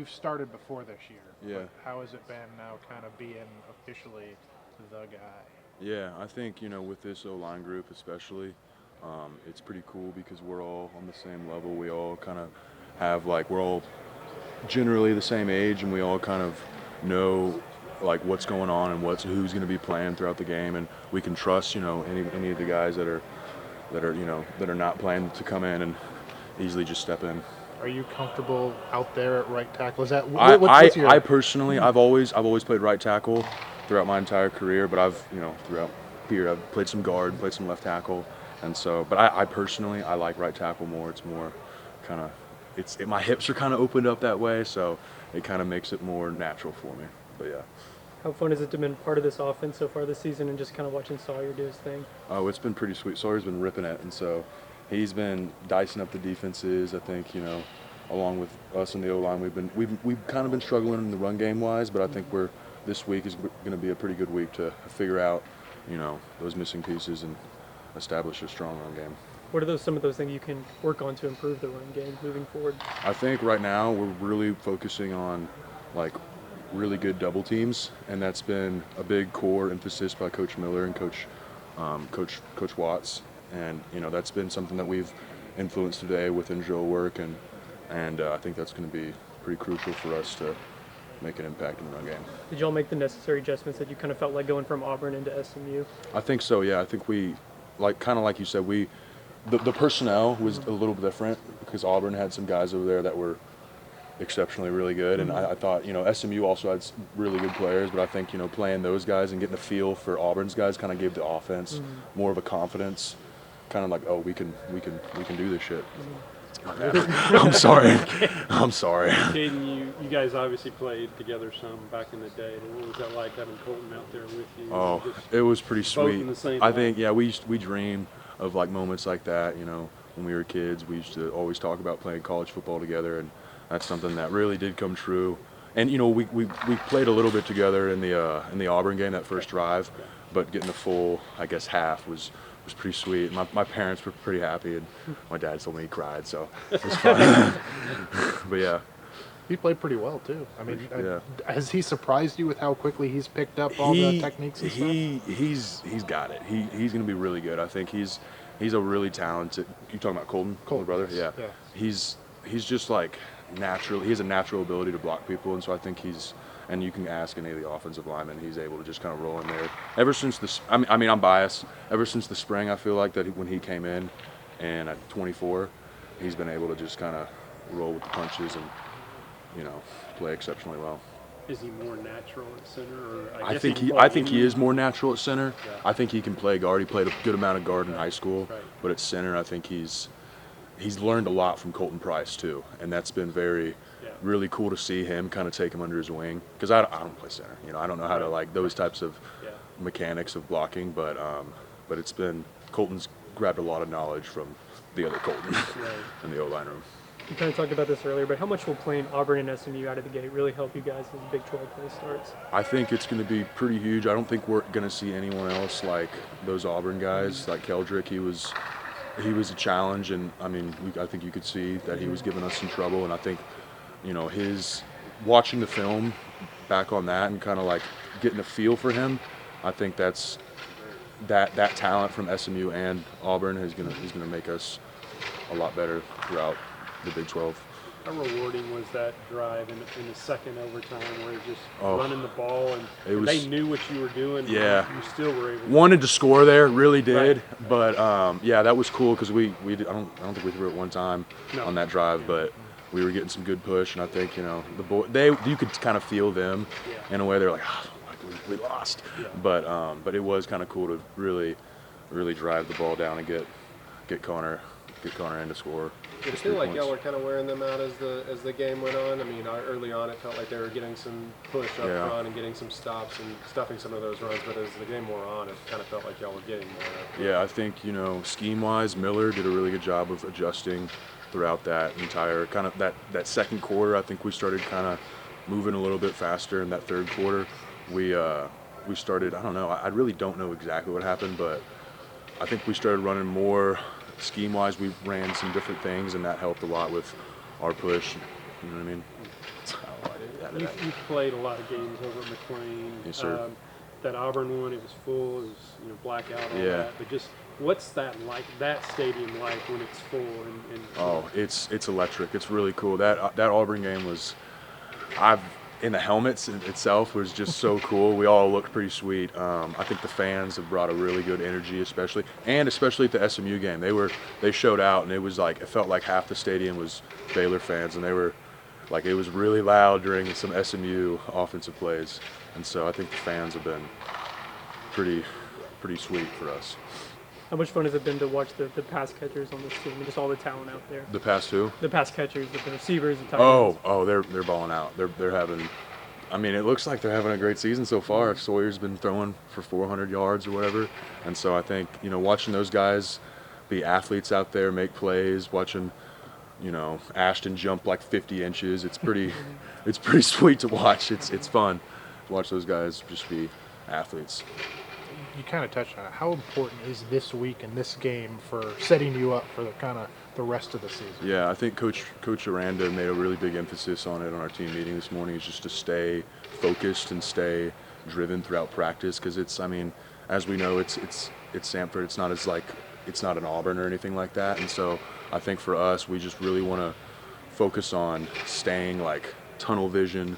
you've started before this year. Yeah. But how has it been now kind of being officially the guy? Yeah, I think, with this O-line group especially, it's pretty cool because we're all on the same level. We all kind of we're all generally the same age, and we all kind of know what's going on and who's going to be playing throughout the game, and we can trust any of the guys that are not playing to come in and easily just step in. Are you comfortable out there at right tackle? Is that I personally, I've always played right tackle throughout my entire career, but throughout here I've played some guard, played some left tackle, and so. But I personally, I like right tackle more. It's more kind of my hips are kind of opened up that way, so it kind of makes it more natural for me. But yeah. How fun has it been part of this offense so far this season, and just kind of watching Sawyer do his thing? Oh, it's been pretty sweet. Sawyer's been ripping it, and so he's been dicing up the defenses. I think along with us in the O-line, we've kind of been struggling in the run game wise, but I think this week is going to be a pretty good week to figure out those missing pieces and establish a strong run game. What are some of those things you can work on to improve the run game moving forward? I think right now we're really focusing on really good double teams, and that's been a big core emphasis by Coach Miller and Coach Watts, and that's been something that we've influenced today within drill work, and I think that's going to be pretty crucial for us to make an impact in the run game. Did y'all make the necessary adjustments that you kind of felt like going from Auburn into SMU? I think so. Yeah, I think we like you said, the personnel was a little different because Auburn had some guys over there that were exceptionally really good, and I thought SMU also had some really good players, but I think playing those guys and getting a feel for Auburn's guys kind of gave the offense more of a confidence, kind of oh, we can do this shit. I'm sorry. Kaden, you guys obviously played together some back in the day. What was that like having Colton out there with you? Oh, it was pretty sweet. I think we dream of moments like that. When we were kids, we used to always talk about playing college football together, and that's something that really did come true. And we played a little bit together in the Auburn game, that first drive, but getting the full, I guess, half was pretty sweet. My parents were pretty happy, and my dad told me he cried, so it was fun. But yeah. He played pretty well too. I mean, yeah. Has he surprised you with how quickly he's picked up all the techniques and stuff? He's got it. He's going to be really good. I think he's a really talented. You talking about Colton, brother? Yeah. He's just natural. He has a natural ability to block people, and so I think and you can ask any of the offensive linemen, he's able to just kind of roll in there. Ever since I'm biased. Ever since the spring, I feel like that when he came in, and at 24, he's been able to just kind of roll with the punches and play exceptionally well. Is he more natural at center? Or I think he is more natural at center. Yeah. I think he can play guard. He played a good amount of guard in high school, right. But at center, I think he's learned a lot from Colton Price too, and that's been really cool to see him kind of take him under his wing. Because I don't play center, I don't know how to those types of mechanics of blocking, but it's been Colton's grabbed a lot of knowledge from the other Colton in the O-line room. You kind of talked about this earlier, but how much will playing Auburn and SMU out of the gate really help you guys as the Big 12 play starts? I think it's going to be pretty huge. I don't think we're going to see anyone else like those Auburn guys, like Keldrick. He was a challenge, and I think you could see that he was giving us some trouble. And I think, his watching the film back on that and kind of getting a feel for him. I think that's that talent from SMU and Auburn is going to make us a lot better throughout the Big 12. How rewarding was that drive in the second overtime where you're just running the ball and they knew what you were doing? Yeah. You still were able to wanted to score there, really did. Right. But that was cool because I don't think we threw it one time on that drive, but we were getting some good push, and I think you could kind of feel them in a way. They're we lost, but it was kind of cool to really drive the ball down and get Connor in to score. Did it feel like y'all were kind of wearing them out as the game went on? Early on it felt like they were getting some push up front and getting some stops and stuffing some of those runs, but as the game wore on, it kind of felt like y'all were getting more. Yeah, I think, scheme-wise, Miller did a really good job of adjusting throughout that entire kind of that second quarter. I think we started kind of moving a little bit faster in that third quarter. We started, I don't know, I really don't know exactly what happened, but I think we started running more. Scheme-wise, we ran some different things, and that helped a lot with our push. You know what I mean? out of that. You've played a lot of games over at McLean. Yes, sir. That Auburn one, it was full, it was blackout, all Yeah. that. But just what's that like? That stadium like when it's full? Oh, it's electric. It's really cool. That Auburn game was, in the helmets itself was just so cool. We all looked pretty sweet. I think the fans have brought a really good energy, especially at the SMU game. They showed out, and it felt like half the stadium was Baylor fans, and they were like, it was really loud during some SMU offensive plays, and so I think the fans have been pretty sweet for us. How much fun has it been to watch the pass catchers on this team and just all the talent out there? The past two? The pass catchers, the receivers, the tight ends. They're balling out. They're having, I mean, it looks like they're having a great season so far. Sawyer's been throwing for 400 yards or whatever, and so I think watching those guys be athletes out there, make plays, watching Ashton jump like 50 inches. It's pretty sweet to watch. It's fun to watch those guys just be athletes. You kind of touched on it. How important is this week and this game for setting you up for the rest of the season? Yeah, I think Coach Aranda made a really big emphasis on it on our team meeting this morning. Is just to stay focused and stay driven throughout practice, because as we know, it's Samford. It's not an Auburn or anything like that, and so I think for us, we just really want to focus on staying like tunnel vision.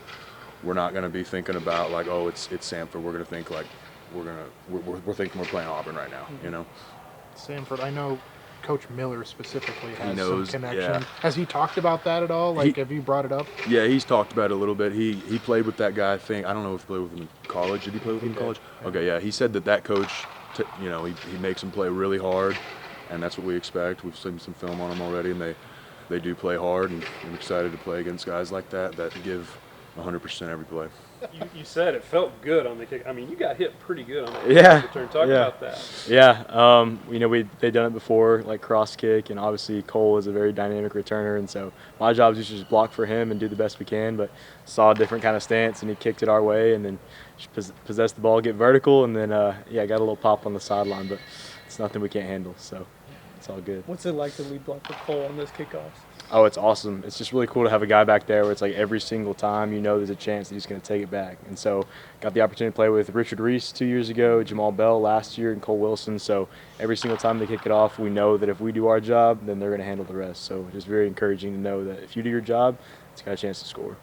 We're not going to be thinking about like, oh, it's Samford. We're going to think like we're thinking we're playing Auburn right now. Samford, I know Coach Miller specifically has knows, some connection. yeah. Has he talked about that at all? Have you brought it up? Yeah, he's talked about it a little bit. He played with that guy. I don't know if he played with him in college. Did he play with him in college? Yeah. Okay, yeah. He said that coach, he makes him play really hard, and that's what we expect. We've seen some film on them already, and they do play hard, and I'm excited to play against guys like that give 100% every play. You said it felt good on the kick. I mean, you got hit pretty good on that return. Talk about that. Yeah, they've done it before, like cross kick, and obviously Cole is a very dynamic returner, and so my job is just block for him and do the best we can. But saw a different kind of stance, and he kicked it our way, and then possessed the ball, get vertical, and then got a little pop on the sideline, but it's nothing we can't handle, so it's all good. What's it like to lead block for Cole on those kickoffs? Oh, it's awesome. It's just really cool to have a guy back there where it's like every single time there's a chance that he's going to take it back. And so got the opportunity to play with Richard Reese 2 years ago, Jamal Bell last year, and Cole Wilson. So every single time they kick it off, we know that if we do our job, then they're going to handle the rest. So just very encouraging to know that if you do your job, it's got a chance to score.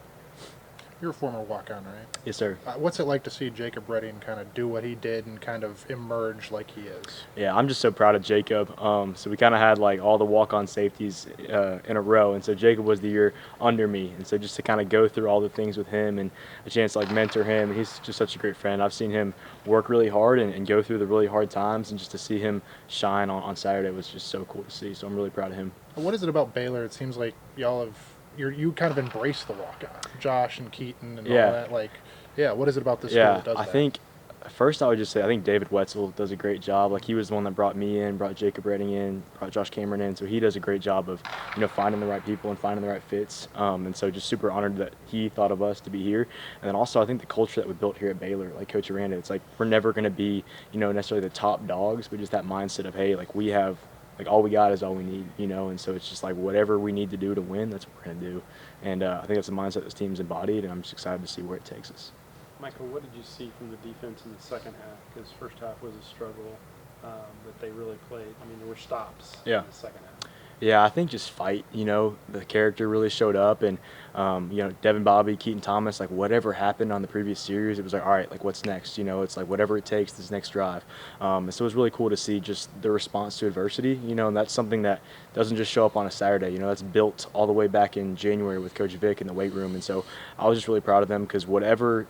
You're a former walk-on, right? Yes, sir. What's it like to see Jacob Redding kind of do what he did and kind of emerge like he is? Yeah, I'm just so proud of Jacob. So we kind of had like all the walk-on safeties in a row, and so Jacob was the year under me, and so just to kind of go through all the things with him and a chance to like mentor him, and he's just such a great friend. I've seen him work really hard and go through the really hard times, and just to see him shine on Saturday was just so cool to see. So I'm really proud of him. What is it about Baylor? It seems like y'all have. You kind of embrace the walk-on, Josh and Keaton and all that. What is it about this school that does that? I think first I would just say I think David Wetzel does a great job. Like he was the one that brought me in, brought Jacob Redding in, brought Josh Cameron in. So he does a great job of finding the right people and finding the right fits. And so just super honored that he thought of us to be here. And then also I think the culture that we built here at Baylor, like Coach Aranda, it's like we're never going to be necessarily the top dogs, but just that mindset of hey, like we have. Like all we got is all we need, and so it's just like whatever we need to do to win, that's what we're going to do. And I think that's the mindset this team's embodied, and I'm just excited to see where it takes us. Michael, what did you see from the defense in the second half? Because first half was a struggle, but they really played. I mean, there were stops in the second half. Yeah, I think just fight, the character really showed up, and, Devin Bobby, Keaton Thomas, like whatever happened on the previous series, it was like, all right, like what's next? It's like whatever it takes this next drive. And so it was really cool to see just the response to adversity, and that's something that doesn't just show up on a Saturday, that's built all the way back in January with Coach Vic in the weight room. And so I was just really proud of them because whatever,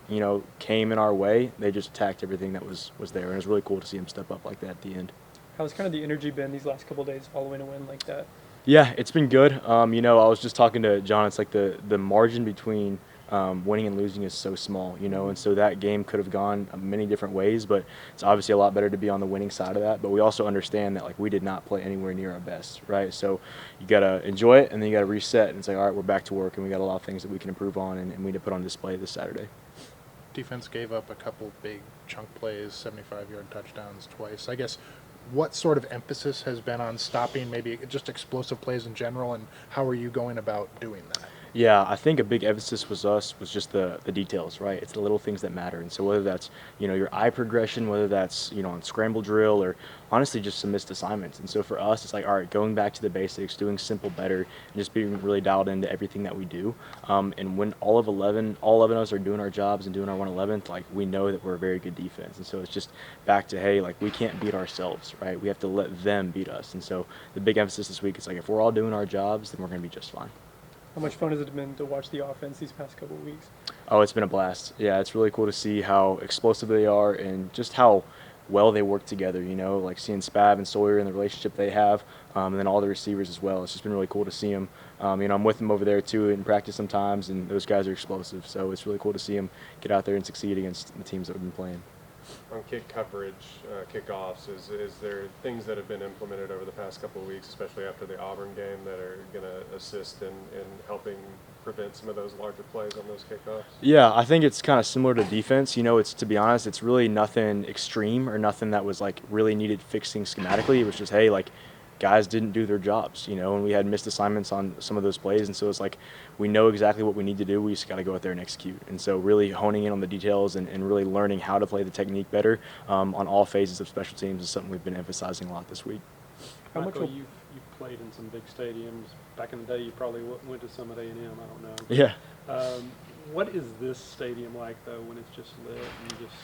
came in our way, they just attacked everything that was there. And it was really cool to see them step up like that at the end. How's kind of the energy been these last couple of days following a win like that? Yeah, it's been good. I was just talking to John. It's like the margin between winning and losing is so small, and so that game could have gone many different ways, but it's obviously a lot better to be on the winning side of that. But we also understand that like we did not play anywhere near our best, right? So you got to enjoy it, and then you got to reset and say, all right, we're back to work, and we got a lot of things that we can improve on, and we need to put on display this Saturday. Defense gave up a couple big chunk plays, 75-yard touchdowns twice. I guess what sort of emphasis has been on stopping maybe just explosive plays in general, and how are you going about doing that? Yeah, I think a big emphasis was just the details, right? It's the little things that matter. And so whether that's, your eye progression, whether that's, on scramble drill or honestly just some missed assignments. And so for us, it's like, all right, going back to the basics, doing simple better, and just being really dialed into everything that we do. And when all 11 of us are doing our jobs and doing our 111th, like we know that we're a very good defense. And so it's just back to, hey, like we can't beat ourselves, right? We have to let them beat us. And so the big emphasis this week is like, if we're all doing our jobs, then we're going to be just fine. How much fun has it been to watch the offense these past couple of weeks? Oh, it's been a blast. Yeah, it's really cool to see how explosive they are and just how well they work together, like seeing Spav and Sawyer and the relationship they have, and then all the receivers as well. It's just been really cool to see them. I'm with them over there too in practice sometimes, and those guys are explosive. So it's really cool to see them get out there and succeed against the teams that we've been playing. On kick coverage, kickoffs, is there things that have been implemented over the past couple of weeks, especially after the Auburn game, that are going to assist in helping prevent some of those larger plays on those kickoffs? Yeah, I think it's kind of similar to defense. It's, to be honest, it's really nothing extreme or nothing that was like really needed fixing schematically. It was just, hey, like guys didn't do their jobs, and we had missed assignments on some of those plays. And so it's like we know exactly what we need to do. We just got to go out there and execute. And so really honing in on the details and really learning how to play the technique better on all phases of special teams is something we've been emphasizing a lot this week. Michael, you've played in some big stadiums. Back in the day, you probably went to some at A&M. I don't know. Yeah. What is this stadium like, though, when it's just lit and you just...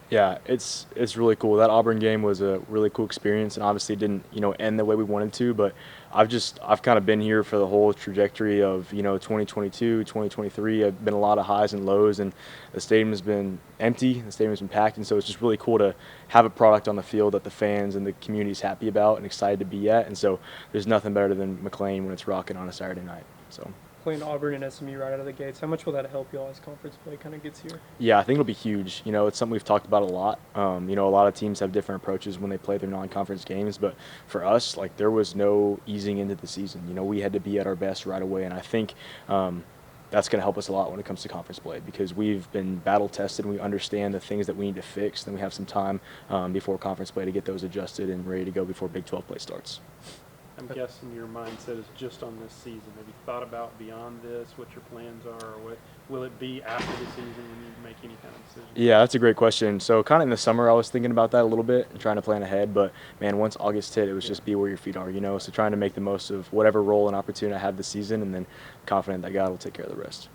Yeah, it's really cool. That Auburn game was a really cool experience, and obviously it didn't end the way we wanted to. But I've kind of been here for the whole trajectory of 2022, 2023. I've been a lot of highs and lows, and the stadium has been empty. The stadium has been packed, and so it's just really cool to have a product on the field that the fans and the community is happy about and excited to be at. And so there's nothing better than McLean when it's rocking on a Saturday night. So. Playing Auburn and SMU right out of the gates, how much will that help y'all as conference play kind of gets here? Yeah, I think it'll be huge. It's something we've talked about a lot. A lot of teams have different approaches when they play their non-conference games, but for us, like there was no easing into the season. We had to be at our best right away, and I think that's going to help us a lot when it comes to conference play because we've been battle tested and we understand the things that we need to fix. Then we have some time before conference play to get those adjusted and ready to go before Big 12 play starts. I'm guessing your mindset is just on this season. Have you thought about beyond this, what your plans are, or what will it be after the season when you make any kind of decision? Yeah, that's a great question. So kind of in the summer I was thinking about that a little bit and trying to plan ahead, but man, once August hit, it was just be where your feet are, so trying to make the most of whatever role and opportunity I have this season and then confident that God will take care of the rest.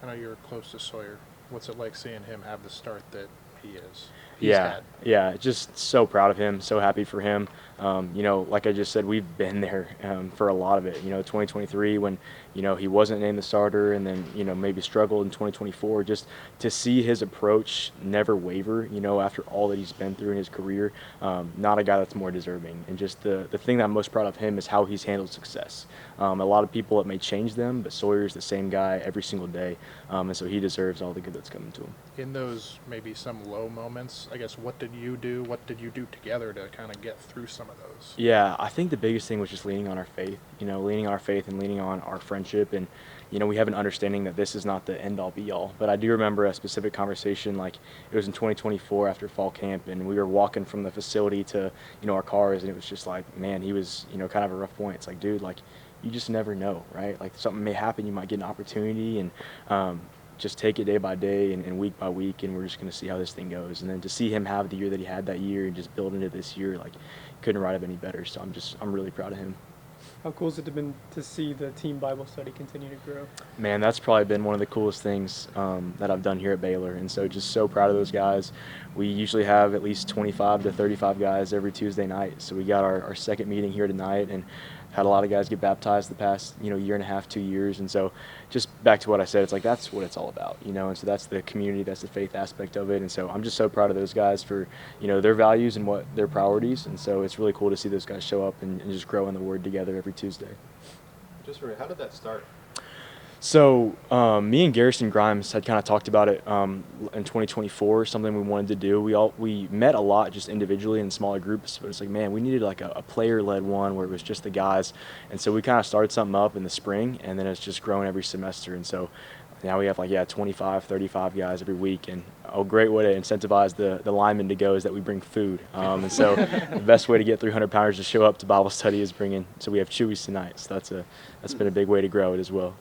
I know you're close to Sawyer. What's it like seeing him have the start that he is? Yeah, just so proud of him, so happy for him. Like I just said, we've been there for a lot of it. 2023 when, he wasn't named the starter and then, maybe struggled in 2024. Just to see his approach never waver, after all that he's been through in his career, not a guy that's more deserving. And just the thing that I'm most proud of him is how he's handled success. A lot of people, it may change them, but Sawyer's the same guy every single day. And so he deserves all the good that's coming to him. In those maybe some low moments, I guess, what did you do? What did you do together to kind of get through some of those? Yeah, I think the biggest thing was just leaning on our faith, leaning on our faith and leaning on our friendship. And, we have an understanding that this is not the end-all be-all. But I do remember a specific conversation, like it was in 2024 after fall camp, and we were walking from the facility to, our cars, and it was just like, man, he was, kind of a rough point. It's like, dude, like, you just never know, right? Like something may happen, you might get an opportunity, and just take it day by day and week by week, and we're just going to see how this thing goes. And then to see him have the year that he had that year and just build into this year, like couldn't write up any better. So I'm really proud of him. How cool has it been to see the team Bible study continue to grow? Man, that's probably been one of the coolest things that I've done here at Baylor. And so just so proud of those guys. We usually have at least 25 to 35 guys every Tuesday night. So we got our second meeting here tonight and had a lot of guys get baptized the past, year and a half, 2 years. And so just back to what I said, it's like that's what it's all about, and so that's the community, that's the faith aspect of it. And so I'm just so proud of those guys for, their values and what their priorities. And so it's really cool to see those guys show up and just grow in the Word together every Tuesday. Just for how did that start? So me and Garrison Grimes had kind of talked about it in 2024, something we wanted to do. We met a lot just individually in smaller groups, but it's like, man, we needed like a player-led one where it was just the guys. And so we kind of started something up in the spring, and then it's just grown every semester. And so now we have 25, 35 guys every week. And a great way to incentivize the linemen to go is that we bring food. And so the best way to get 300-pounders to show up to Bible study is bringing. So we have Chewies tonight. So that's been a big way to grow it as well.